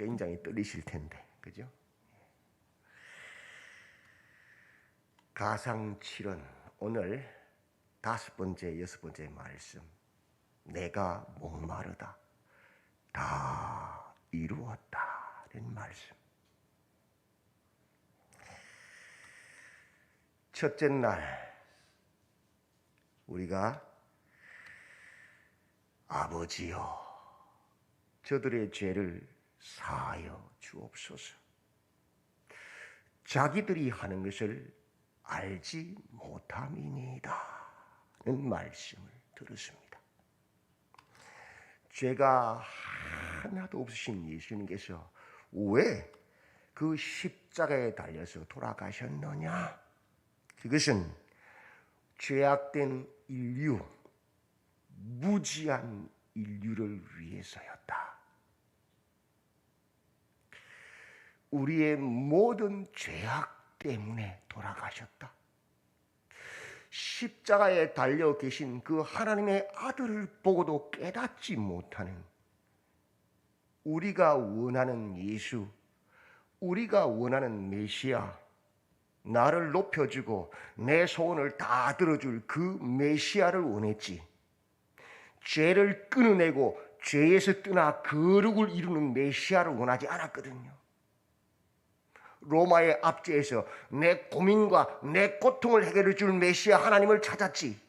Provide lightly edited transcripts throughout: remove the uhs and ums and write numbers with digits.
굉장히 떨리실 텐데, 그죠? 가상칠언 오늘 5번째, 6번째 말씀. 내가 목마르다. 다 이루었다는 말씀. 첫째 날 우리가 아버지여 저들의 죄를 사하여 주옵소서. 자기들이 하는 것을 알지 못함이니이다 는 말씀을 들었습니다. 죄가 하나도 없으신 예수님께서 왜 그 십자가에 달려서 돌아가셨느냐? 그것은 죄악된 인류, 무지한 인류를 위해서였다. 우리의 모든 죄악 때문에 돌아가셨다. 십자가에 달려 계신 그 하나님의 아들을 보고도 깨닫지 못하는 우리가 원하는 예수, 우리가 원하는 메시아, 나를 높여주고 내 소원을 다 들어줄 그 메시아를 원했지, 죄를 끊어내고 죄에서 떠나 거룩을 이루는 메시아를 원하지 않았거든요. 로마의 압제에서 내 고민과 내 고통을 해결해 줄 메시아 하나님을 찾았지,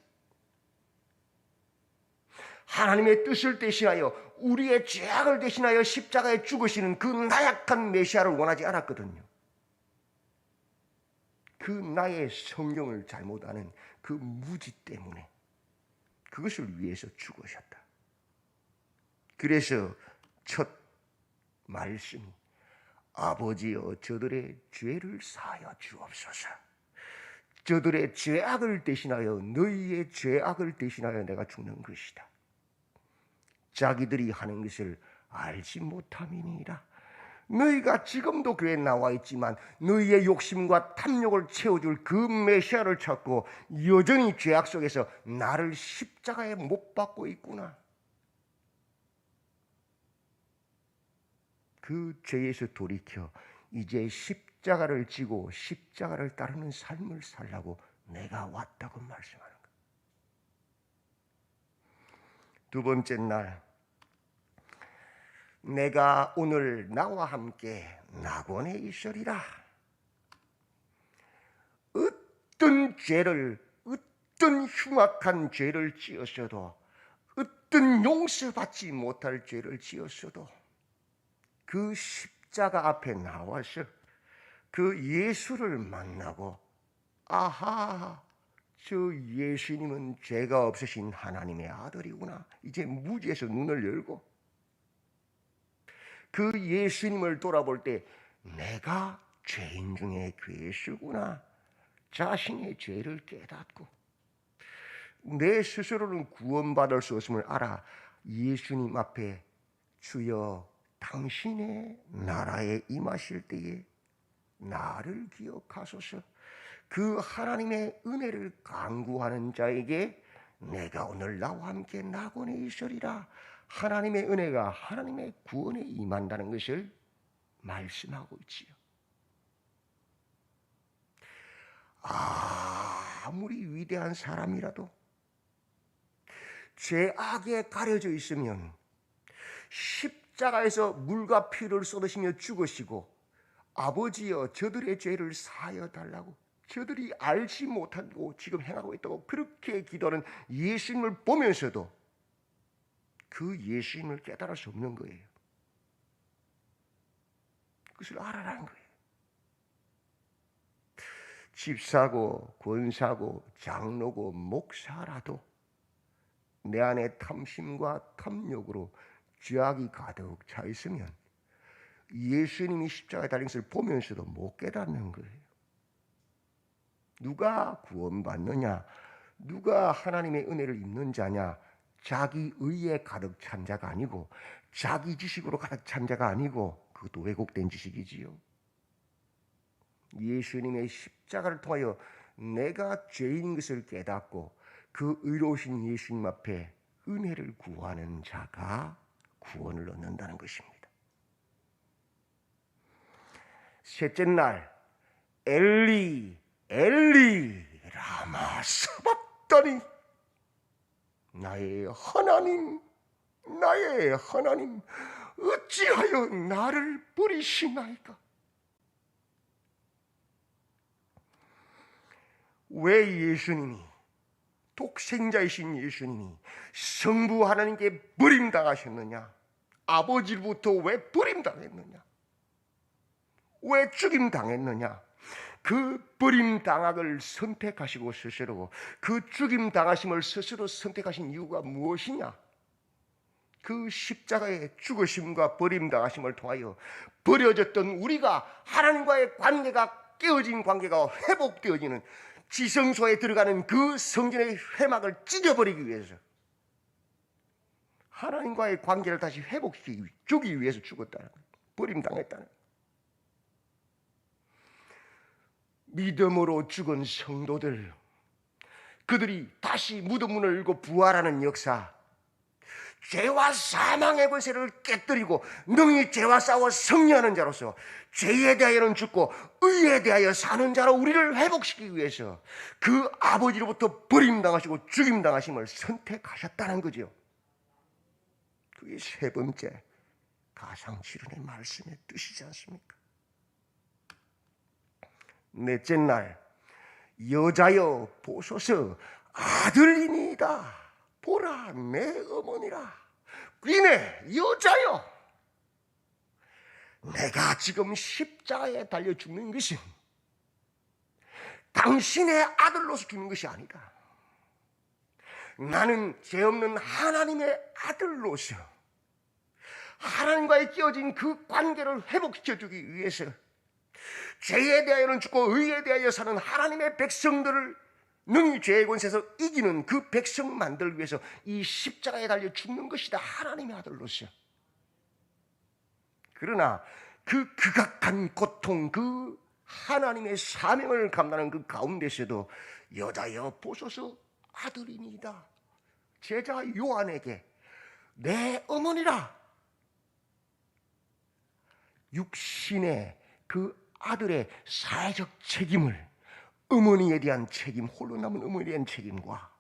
하나님의 뜻을 대신하여 우리의 죄악을 대신하여 십자가에 죽으시는 그 나약한 메시아를 원하지 않았거든요. 그 나의 성경을 잘못 아는 그 무지 때문에 그것을 위해서 죽으셨다. 그래서 첫 말씀이 아버지여 저들의 죄를 사하여 주옵소서. 저들의 죄악을 대신하여, 너희의 죄악을 대신하여 내가 죽는 것이다. 자기들이 하는 것을 알지 못함이니이다. 너희가 지금도 교회에 나와 있지만 너희의 욕심과 탐욕을 채워줄 그 메시아를 찾고 여전히 죄악 속에서 나를 십자가에 못 박고 있구나. 그 죄에서 돌이켜 이제 십자가를 지고 십자가를 따르는 삶을 살라고 내가 왔다고 말씀하는 거예요. 두 번째 날, 내가 오늘 나와 함께 낙원에 있으리라. 어떤 죄를, 어떤 흉악한 죄를 지었어도, 어떤 용서받지 못할 죄를 지었어도 그 십자가 앞에 나와서 그 예수를 만나고, 아하, 저 예수님은 죄가 없으신 하나님의 아들이구나. 이제 무지에서 눈을 열고 그 예수님을 돌아볼 때 내가 죄인 중에 괴수구나. 자신의 죄를 깨닫고 내 스스로는 구원받을 수 없음을 알아 예수님 앞에 주여 당신의 나라에 임하실 때에 나를 기억하소서. 그 하나님의 은혜를 간구하는 자에게 내가 오늘 나와 함께 낙원에 있으리라. 하나님의 은혜가 하나님의 구원에 임한다는 것을 말씀하고 있지요. 아무리 위대한 사람이라도 죄악에 가려져 있으면 십자가에서 물과 피를 쏟으시며 죽으시고 아버지여 저들의 죄를 사하여 달라고, 저들이 알지 못하고 지금 행하고 있다고 그렇게 기도하는 예수님을 보면서도 그 예수님을 깨달을 수 없는 거예요. 그것을 알아라는 거예요. 집사고 권사고 장로고 목사라도 내 안에 탐심과 탐욕으로 죄악이 가득 차 있으면 예수님이 십자가에 달린 것을 보면서도 못 깨닫는 거예요. 누가 구원받느냐, 누가 하나님의 은혜를 입는 자냐, 자기 의에 가득 찬 자가 아니고 자기 지식으로 가득 찬 자가 아니고, 그것도 왜곡된 지식이지요. 예수님의 십자가를 통하여 내가 죄인 것을 깨닫고 그 의로우신 예수님 앞에 은혜를 구하는 자가 구원을 얻는다는 것입니다. 셋째 날 엘리 엘리 라마 사박다니, 나의 하나님 나의 하나님 어찌하여 나를 버리시나이까. 왜 예수님이, 독생자이신 예수님이 성부 하나님께 버림당하셨느냐? 아버지로부터 왜 버림당했느냐? 왜 죽임당했느냐? 그 버림당학을 선택하시고 스스로, 그 죽임당하심을 스스로 선택하신 이유가 무엇이냐? 그 십자가의 죽으심과 버림당하심을 통하여 버려졌던 우리가 하나님과의 관계가 깨어진 관계가 회복되어지는, 지성소에 들어가는 그 성전의 회막을 찢어버리기 위해서, 하나님과의 관계를 다시 회복시키기 주기 위해서 죽었다는 거예요. 버림당했다는 거예요. 믿음으로 죽은 성도들, 그들이 다시 무덤문을 열고 부활하는 역사, 죄와 사망의 권세를 깨뜨리고 능히 죄와 싸워 승리하는 자로서 죄에 대하여는 죽고 의에 대하여 사는 자로 우리를 회복시키기 위해서 그 아버지로부터 버림당하시고 죽임당하심을 선택하셨다는 거죠. 그게 세 번째 가상칠언의 말씀의 뜻이지 않습니까? 넷째 날 여자여 보소서 아들이니이다. 보라 내 어머니라. 이네 여자여, 내가 지금 십자가에 달려 죽는 것은 당신의 아들로서 죽는 것이 아니다. 나는 죄 없는 하나님의 아들로서 하나님과의 끼어진 그 관계를 회복시켜주기 위해서 죄에 대하여는 죽고 의에 대하여 사는 하나님의 백성들을 능히 죄의 권세에서 이기는 그 백성만들 위해서 이 십자가에 달려 죽는 것이다. 하나님의 아들로서. 그러나 그 극악한 고통, 그 하나님의 사명을 감당하는 그 가운데서도 여자여 보소서 아들이니이다. 제자 요한에게 내 어머니라. 육신의 그 아들의 사회적 책임을, 어머니에 대한 책임, 홀로 남은 어머니에 대한 책임과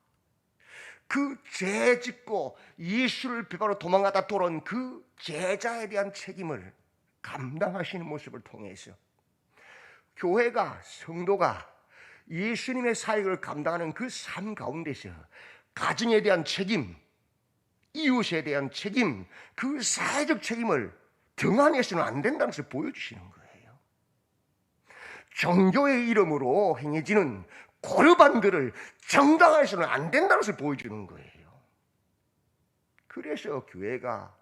그 죄 짓고 예수를 비바로 도망가다 돌아온 그 제자에 대한 책임을 감당하시는 모습을 통해서 교회가, 성도가 예수님의 사역을 감당하는 그 삶 가운데서 가정에 대한 책임, 이웃에 대한 책임, 그 사회적 책임을 등한해서는 안 된다는 것을 보여주시는 거예요. 종교의 이름으로 행해지는 고르반들을 정당화해서는 안 된다는 것을 보여주는 거예요. 그래서 교회가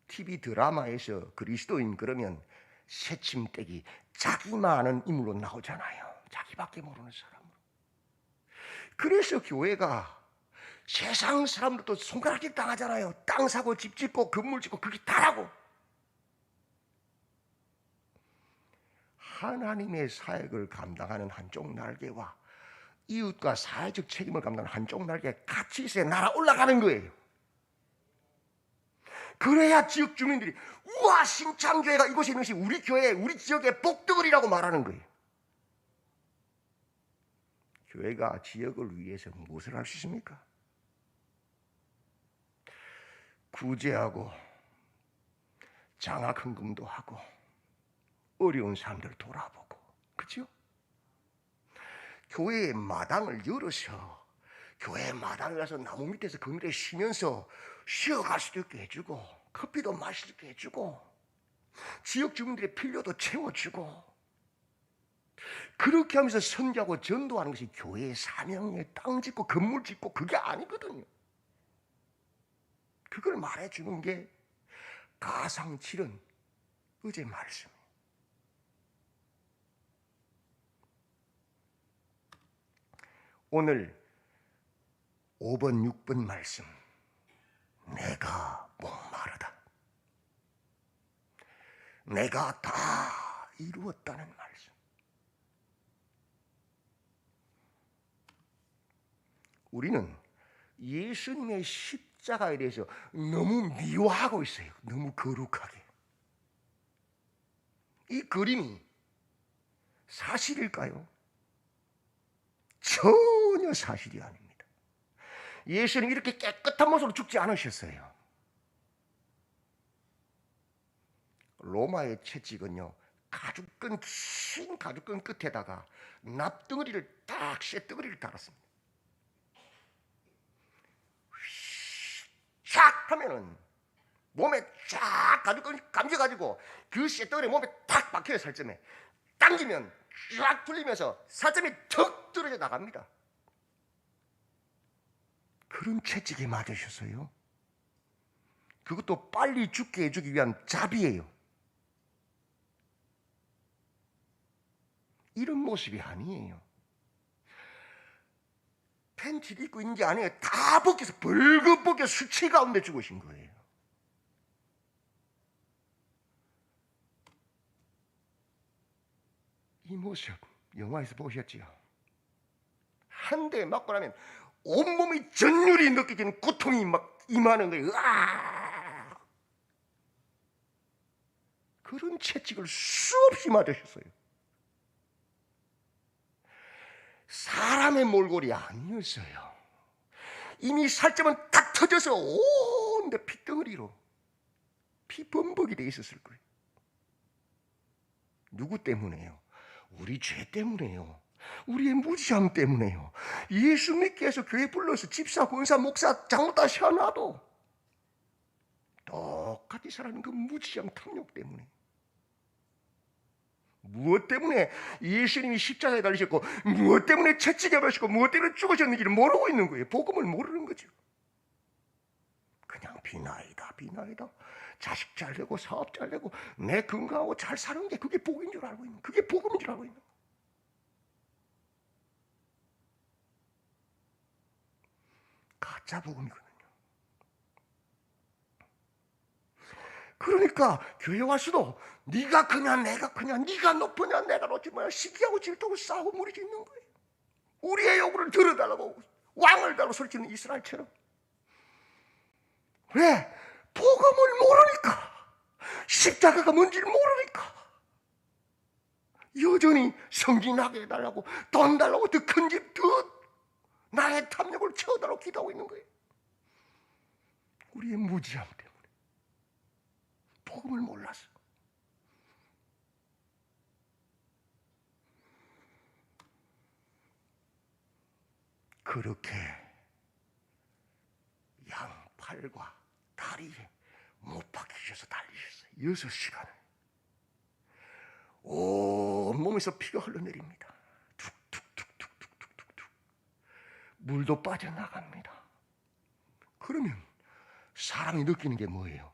TV 드라마에서 그리스도인 그러면 새침대기 자기만 아는 인물로 나오잖아요. 자기밖에 모르는 사람으로. 그래서 교회가 세상 사람들도 손가락질 당하잖아요. 땅 사고 집 짓고 건물 짓고 그게 다라고. 하나님의 사역을 감당하는 한쪽 날개와 이웃과 사회적 책임을 감당하는 한쪽 날개 같이 있어야 나라 올라가는 거예요. 그래야 지역 주민들이 우와 신창교회가 이곳에 있는 것이 우리 교회, 우리 지역의 복덕을이라고 말하는 거예요. 교회가 지역을 위해서 무엇을 할 수 있습니까? 구제하고 장학헌금도 하고 어려운 사람들 돌아보고, 그렇죠? 교회의 마당을 열어서 교회 마당에 가서 나무 밑에서 그늘에 쉬면서 쉬어갈 수도 있게 해주고 커피도 마실 수 있게 해주고 지역 주민들의 필요도 채워주고, 그렇게 하면서 선교하고 전도하는 것이 교회의 사명에 땅 짓고 건물 짓고 그게 아니거든요. 그걸 말해주는 게 가상칠언 어제 말씀. 오늘 5번, 6번 말씀. 내가 목마르다. 내가 다 이루었다는 말씀. 우리는 예수님의 십자가에 대해서 너무 미워하고 있어요. 너무 거룩하게. 이 그림이 사실일까요? 전혀 사실이 아닙니다. 예수님 이렇게 깨끗한 모습으로 죽지 않으셨어요. 로마의 채찍은요, 가죽끈, 긴 가죽끈 끝에다가 납덩어리를 딱 쇠덩어리를 달았습니다. 샥 하면은 몸에 쫙 가죽끈이 감겨가지고 그 쇠덩어리 몸에 탁 박혀요. 살점에 당기면 쫙 풀리면서 살점이 턱 떨어져 나갑니다. 그런 채찍에 맞으셨어요. 그것도 빨리 죽게 해주기 위한 자비예요. 이런 모습이 아니에요. 팬티를 입고 있는 게 아니에요. 다 벗겨서 벌겋 벗겨 수치 가운데 죽으신 거예요. 이 모습 영화에서 보셨지요? 한 대 맞고 나면 온몸이 전율이 느껴지는 고통이 막 임하는 거예요. 으아! 그런 채찍을 수없이 맞으셨어요. 사람의 몰골이 아니었어요. 이미 살점은 다 터져서 온데 핏덩어리로 피범벅이 돼 있었을 거예요. 누구 때문에요? 우리 죄 때문에요. 우리의 무지함 때문에요. 예수 믿기 위해서 교회 불러서 집사, 권사, 목사, 장로 다 세워놔도 똑같이 살아가는 그 무지함 탐욕 때문에. 무엇 때문에 예수님이 십자가에 달리셨고, 무엇 때문에 채찍에 박히시고, 무엇 때문에 죽으셨는지를 모르고 있는 거예요. 복음을 모르는 거죠. 그냥 비나이다. 자식 잘 되고 사업 잘 되고 내 건강하고 잘 사는 게 그게 복인 줄 알고 있는, 그게 복음인 줄 알고 있는. 가짜 복음이거든요. 그러니까 교회 와서도 네가 크냐 내가 크냐, 네가 높으냐 내가 높지 뭐야, 시기하고 질투하고 싸우고 무리짓는 거예요. 우리의 요구를 들어달라고 왕을 달고 소리치는 이스라엘처럼. 왜? 복음을 모르니까, 십자가가 뭔지를 모르니까 여전히 성진하게 해달라고, 돈 달라고, 더 큰 집, 더 나의 탐욕을 채워달라고 기도하고 있는 거예요. 우리의 무지함 때문에, 복음을 몰라서. 그렇게 양팔과 다리에 못 박히셔서 달리셨어요. 6시간을. 온몸에서 피가 흘러내립니다. 툭툭툭툭툭툭툭. 물도 빠져나갑니다. 그러면 사람이 느끼는 게 뭐예요?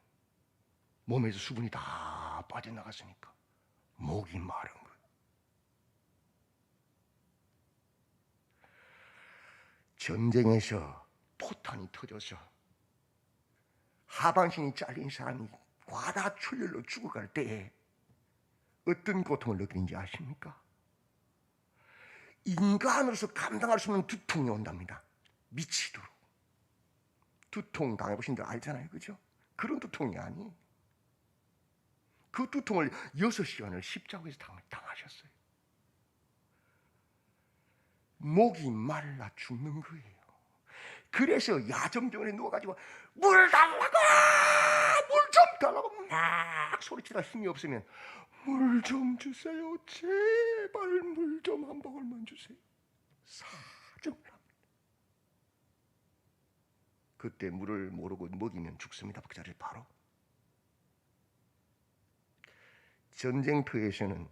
몸에서 수분이 다 빠져나갔으니까 목이 마른 거예요. 전쟁에서 포탄이 터져서 하반신이 잘린 사람이 과다출혈로 죽어갈 때에 어떤 고통을 느끼는지 아십니까? 인간으로서 감당할 수 없는 두통이 온답니다. 미치도록. 두통 당해보신 분 알잖아요. 그죠? 그런 두통이 아니에요. 그 두통을 6시간을 십자가에서 당하셨어요. 목이 말라 죽는 거예요. 그래서 야전병원에 누워가지고 물 달라고, 물 좀 달라고 막 소리치다 힘이 없으면 물 좀 주세요. 제발 물 좀 한 방울만 주세요. 사정을 합니다. 그때 물을 모르고 먹이면 죽습니다. 그 자리에 바로. 전쟁터에서는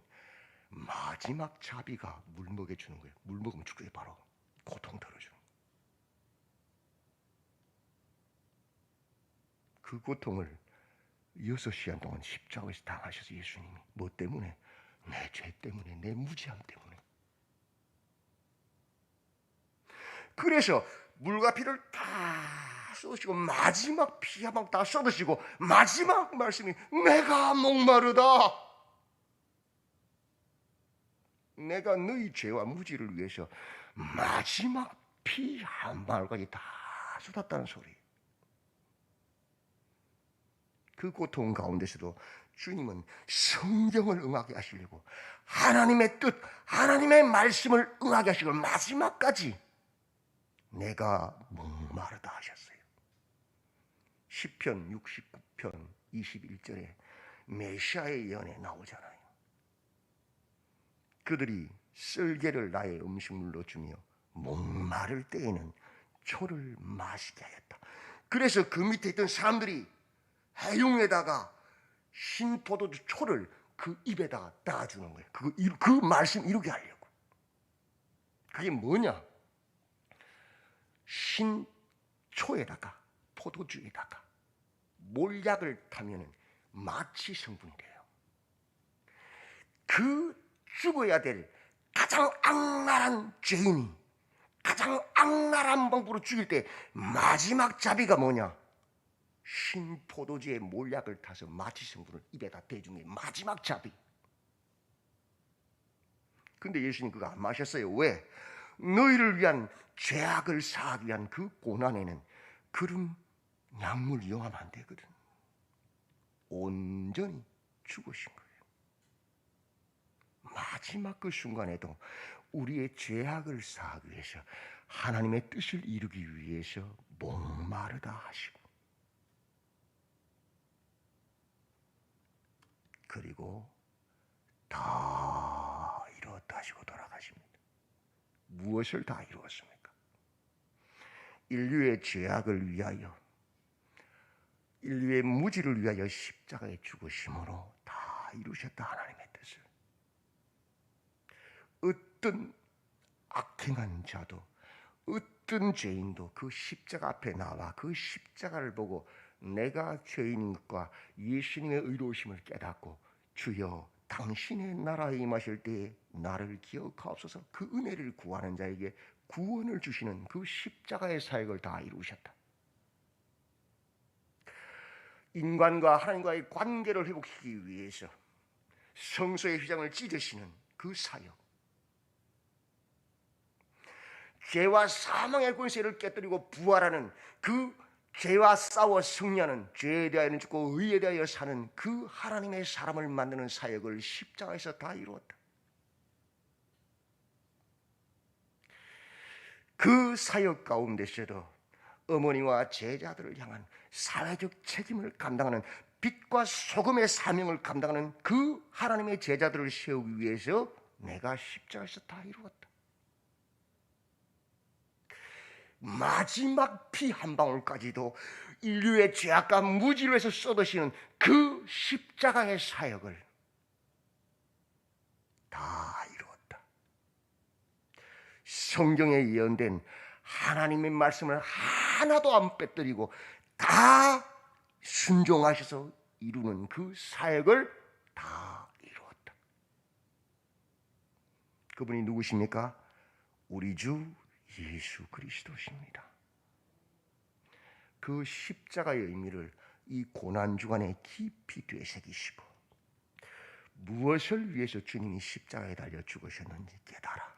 마지막 자비가 물 먹여주는 거예요. 물 먹으면 죽어요. 바로 고통 덜어주는. 그 고통을 6시간 동안 십자가에서 당하셔서 예수님이. 뭐 때문에? 내 죄 때문에, 내 무지함 때문에. 그래서 물과 피를 다 쏟으시고 마지막 피 한 방 다 쏟으시고 마지막 말씀이 내가 목마르다. 내가 너희 죄와 무지를 위해서 마지막 피 한 방울까지 다 쏟았다는 소리. 그 고통 가운데서도 주님은 성경을 응하게 하시려고 하나님의 뜻, 하나님의 말씀을 응하게 하시고 마지막까지 내가 목마르다 하셨어요. 시편 69편 21절에 메시아의 예언에 나오잖아요. 그들이 쓸개를 나의 음식물로 주며 목마를 때에는 초를 마시게 하였다. 그래서 그 밑에 있던 사람들이 해용에다가 신 포도주 초를 그 입에다가 따주는 거예요. 그 말씀 이루게 하려고. 그게 뭐냐? 신초에다가 포도주에다가 몰약을 타면은 마취 성분이 돼요. 그 죽어야 될 가장 악랄한 죄인이 가장 악랄한 방법으로 죽일 때 마지막 자비가 뭐냐? 신포도주에 몰약을 타서 마취 성분을 입에다 대준 게 마지막 자비. 근데 예수님 그거 안 마셨어요. 왜? 너희를 위한 죄악을 사하기 위한 그 고난에는 그런 약물 이용하면 안 되거든. 온전히 죽으신 거예요. 마지막 그 순간에도 우리의 죄악을 사하기 위해서 하나님의 뜻을 이루기 위해서 목마르다 하시고 그리고 다 이루었다 하시고 돌아가십니다. 무엇을 다 이루었습니까? 인류의 죄악을 위하여 인류의 무지를 위하여 십자가에 죽으심으로 다 이루셨다 하나님의 뜻을. 어떤 악행한 자도 어떤 죄인도 그 십자가 앞에 나와 그 십자가를 보고 내가 죄인인 것과 예수님의 의로우심을 깨닫고 주여 당신의 나라에 임하실 때에 나를 기억하옵소서 그 은혜를 구하는 자에게 구원을 주시는 그 십자가의 사역을 다 이루셨다. 인간과 하나님과의 관계를 회복시키기 위해서 성소의 휘장을 찢으시는 그 사역, 죄와 사망의 권세를 깨뜨리고 부활하는 그 죄와 싸워 승리하는 죄에 대하여는 죽고 의에 대하여 사는 그 하나님의 사람을 만드는 사역을 십자가에서 다 이루었다. 그 사역 가운데서도 어머니와 제자들을 향한 사회적 책임을 감당하는 빛과 소금의 사명을 감당하는 그 하나님의 제자들을 세우기 위해서 내가 십자가에서 다 이루었다. 마지막 피 한 방울까지도 인류의 죄악과 무지를 위해서 쏟으시는 그 십자가의 사역을 다 이루었다. 성경에 예언된 하나님의 말씀을 하나도 안 빼뜨리고 다 순종하셔서 이루는 그 사역을 다 이루었다. 그분이 누구십니까? 우리 주 예수 그리스도십니다. 그 십자가의 의미를 이 고난주간에 깊이 되새기시고 무엇을 위해서 주님이 십자가에 달려 죽으셨는지 깨달아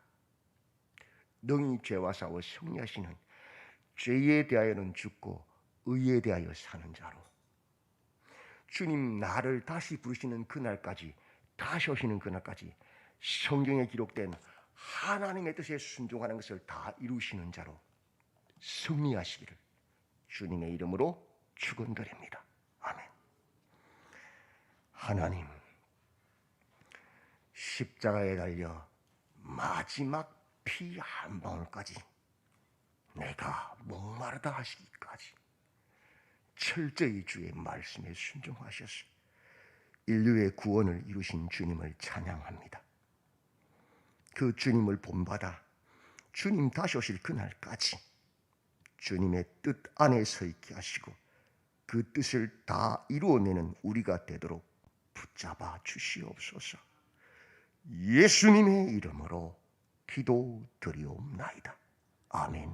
능히 죄와 싸워 승리하시는 죄에 대하여는 죽고 의에 대하여 사는 자로 주님 나를 다시 부르시는 그날까지 다시 오시는 그날까지 성경에 기록된 하나님의 뜻에 순종하는 것을 다 이루시는 자로 승리하시기를 주님의 이름으로 축원드립니다. 아멘. 하나님, 십자가에 달려 마지막 피 한 방울까지 내가 목마르다 하시기까지 철저히 주의 말씀에 순종하셔서 인류의 구원을 이루신 주님을 찬양합니다. 그 주님을 본받아 주님 다시 오실 그날까지 주님의 뜻 안에 서 있게 하시고 그 뜻을 다 이루어내는 우리가 되도록 붙잡아 주시옵소서. 예수님의 이름으로 기도드리옵나이다. 아멘.